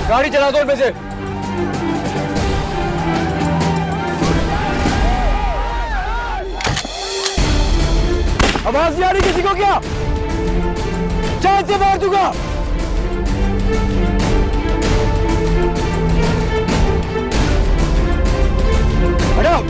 गाड़ी चला दो उनमें से। आवाज नहीं आ रही किसी को क्या? जान से मार दूंगा। हटाओ।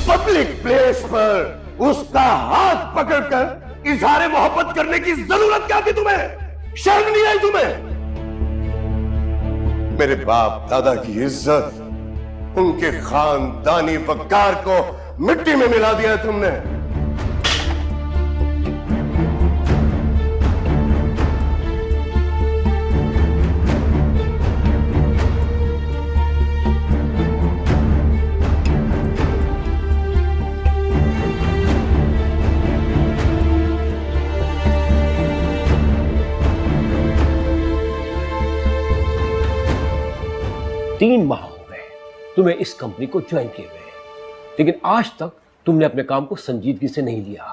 पब्लिक प्लेस पर उसका हाथ पकड़कर इजहार मोहब्बत करने की जरूरत क्या थी तुम्हें? शर्म नहीं आई तुम्हें? मेरे बाप दादा की इज्जत, उनके खानदानी वकार को मिट्टी में मिला दिया है तुमने। 3 माह हो गए तुम्हें इस कंपनी को ज्वाइन किए हुए, लेकिन आज तक तुमने अपने काम को संजीदगी से नहीं लिया।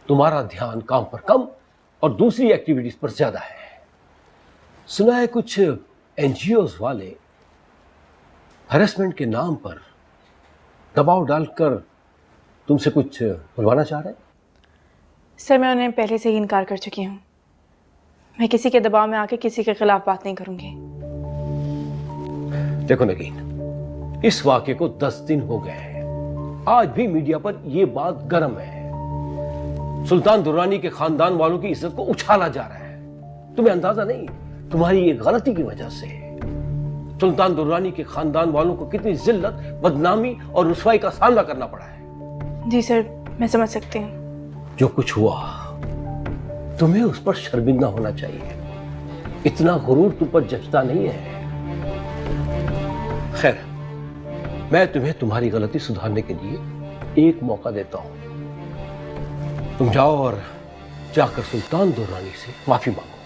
तुम्हारा ध्यान काम पर कम और दूसरी एक्टिविटीज पर ज्यादा है। सुना है कुछ एनजीओज वाले हैरेसमेंट के नाम पर दबाव डालकर तुमसे कुछ बुलवाना चाह रहे हैं? सर, मैं उन्हें पहले से ही इनकार कर चुकी हूँ। मैं किसी के दबाव में आके किसी के खिलाफ बात नहीं करूंगी। देखो नगीन, इस वाक़े को 10 दिन हो गए हैं, आज भी मीडिया पर यह बात गर्म है। सुल्तान दुर्रानी के खानदान वालों की इज्जत को उछाला जा रहा है। तुम्हें अंदाजा नहीं, तुम्हारी ये गलती की वजह से सुल्तान दुर्रानी के खानदान वालों को कितनी जिल्लत, बदनामी और रुसवाई का सामना करना पड़ा है। जी सर, मैं समझ सकती हूँ। जो कुछ हुआ तुम्हें उस पर शर्मिंदा होना चाहिए। इतना गुरूर तुम पर जचता नहीं है। खैर, मैं तुम्हें तुम्हारी गलती सुधारने के लिए एक मौका देता हूं। तुम जाओ और जाकर सुल्तान दुर्रानी से माफी मांगो।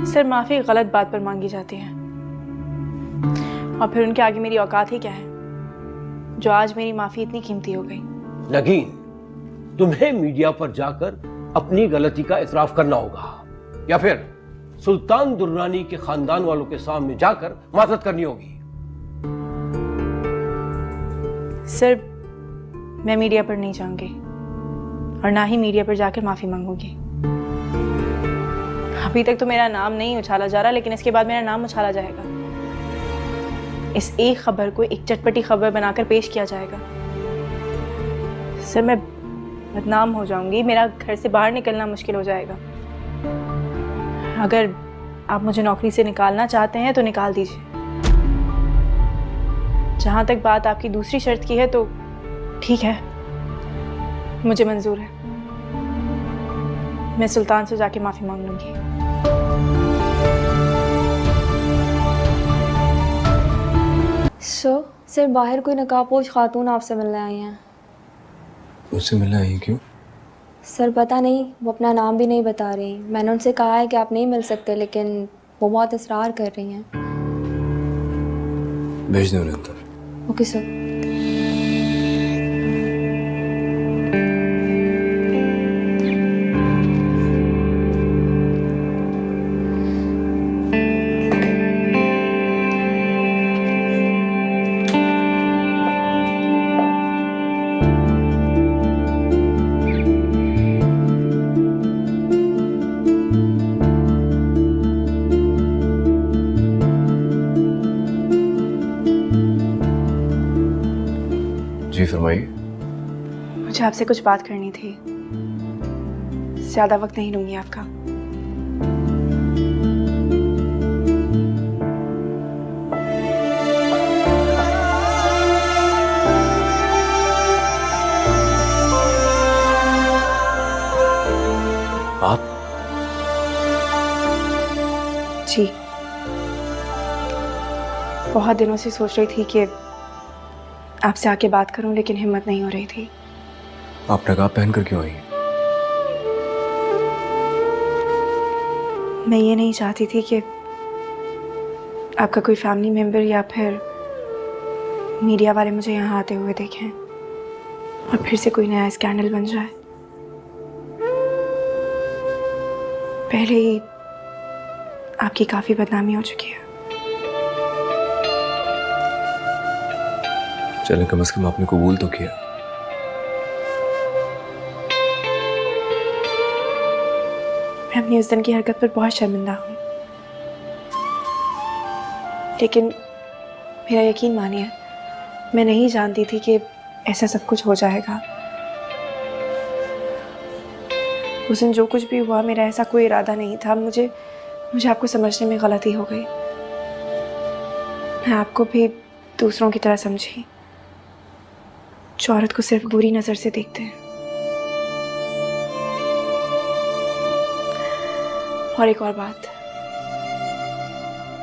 सर, माफी गलत बात पर मांगी जाती है और फिर उनके आगे मेरी औकात ही क्या है जो आज मेरी माफी इतनी कीमती हो गई। नगीन, तुम्हें मीडिया पर जाकर अपनी गलती का इतराफ करना होगा या फिर सुल्तान दुर्रानी के खानदान वालों के सामने जाकर माजरत करनी होगी। सर, मैं मीडिया पर नहीं जाऊंगी और ना ही मीडिया पर जाकर माफी मांगूंगी। अभी तक तो मेरा नाम नहीं उछाला जा रहा, लेकिन इसके बाद मेरा नाम उछाला जाएगा। इस एक खबर को एक चटपटी खबर बनाकर पेश किया जाएगा। सर, मैं बदनाम हो जाऊंगी, मेरा घर से बाहर निकलना मुश्किल हो जाएगा। अगर आप मुझे नौकरी से निकालना चाहते हैं तो निकाल दीजिए। जहां तक बात आपकी दूसरी शर्त की है तो ठीक है, मुझे मंजूर है। मैं सुल्तान से जाके माफी मांग लूंगी। सर, बाहर कोई नकाबपोश खातून आपसे मिलने आई हैं। मुझसे मिलने आई क्यों? सर, पता नहीं, वो अपना नाम भी नहीं बता रही। मैंने उनसे कहा है कि आप नहीं मिल सकते, लेकिन वो बहुत इसरार कर रही हैं। भेज दो उन्हें अंदर। Okay sir. जी फरमाइए। मुझे आपसे कुछ बात करनी थी। ज्यादा वक्त नहीं लूंगी आपका। आप जी, बहुत दिनों से सोच रही थी कि आपसे आके बात करूं, लेकिन हिम्मत नहीं हो रही थी। आप नकाब पहनकर क्यों आई? मैं ये नहीं चाहती थी कि आपका कोई फैमिली मेंबर या फिर मीडिया वाले मुझे यहाँ आते हुए देखें और फिर से कोई नया स्कैंडल बन जाए। पहले ही आपकी काफ़ी बदनामी हो चुकी है। चलें, कम से कम आपने कबूल तो किया। मैं अपनी उस दिन की हरकत पर बहुत शर्मिंदा हूँ, लेकिन मेरा यकीन मानिए, मैं नहीं जानती थी कि ऐसा सब कुछ हो जाएगा। उस दिन जो कुछ भी हुआ, मेरा ऐसा कोई इरादा नहीं था। मुझे आपको समझने में गलती हो गई। मैं आपको भी दूसरों की तरह समझी, जो औरत को सिर्फ बुरी नज़र से देखते हैं। और एक और बात,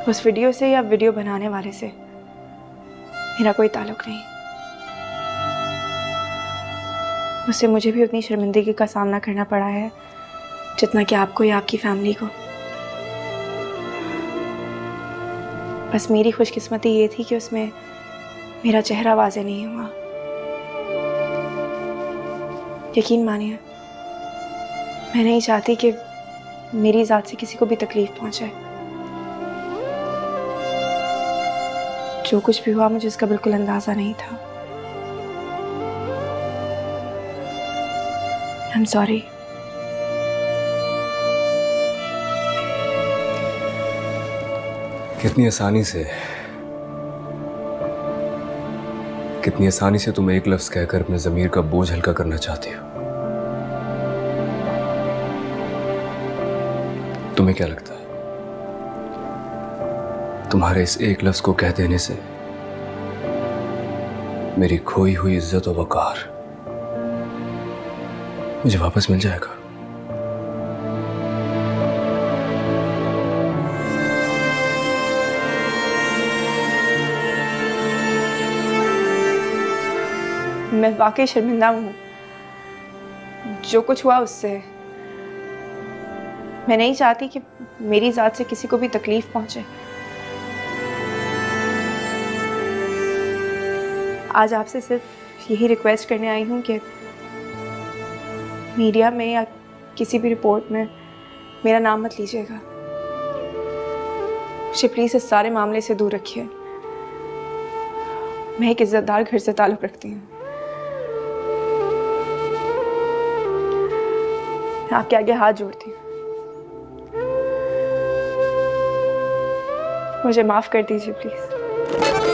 उस वीडियो से या वीडियो बनाने वाले से मेरा कोई ताल्लुक नहीं। उससे मुझे भी उतनी शर्मिंदगी का सामना करना पड़ा है जितना कि आपको या आपकी फैमिली को। बस मेरी खुशकिस्मती ये थी कि उसमें मेरा चेहरा वाज़ेह नहीं हुआ। यकीन मानिए, मैं नहीं चाहती कि मेरी ज़ात से किसी को भी तकलीफ पहुंचे। जो कुछ भी हुआ, मुझे उसका बिल्कुल अंदाज़ा नहीं था। I'm sorry। कितनी आसानी से तुम एक लफ्ज कहकर अपने ज़मीर का बोझ हल्का करना चाहती हो। तुम्हें क्या लगता है, तुम्हारे इस एक लफ्ज को कह देने से मेरी खोई हुई इज्जत और वकार मुझे वापस मिल जाएगा? मैं वाकई शर्मिंदा हूँ जो कुछ हुआ उससे। मैं नहीं चाहती कि मेरी ज़ात से किसी को भी तकलीफ पहुंचे। आज आपसे सिर्फ यही रिक्वेस्ट करने आई हूँ कि मीडिया में या किसी भी रिपोर्ट में मेरा नाम मत लीजिएगा। मुझे प्लीज़ इस सारे मामले से दूर रखिए। मैं एक इज्जतदार घर से ताल्लुक़ रखती हूँ। मैं आपके आगे हाथ जोड़ती हूँ, मुझे माफ़ कर दीजिए प्लीज़।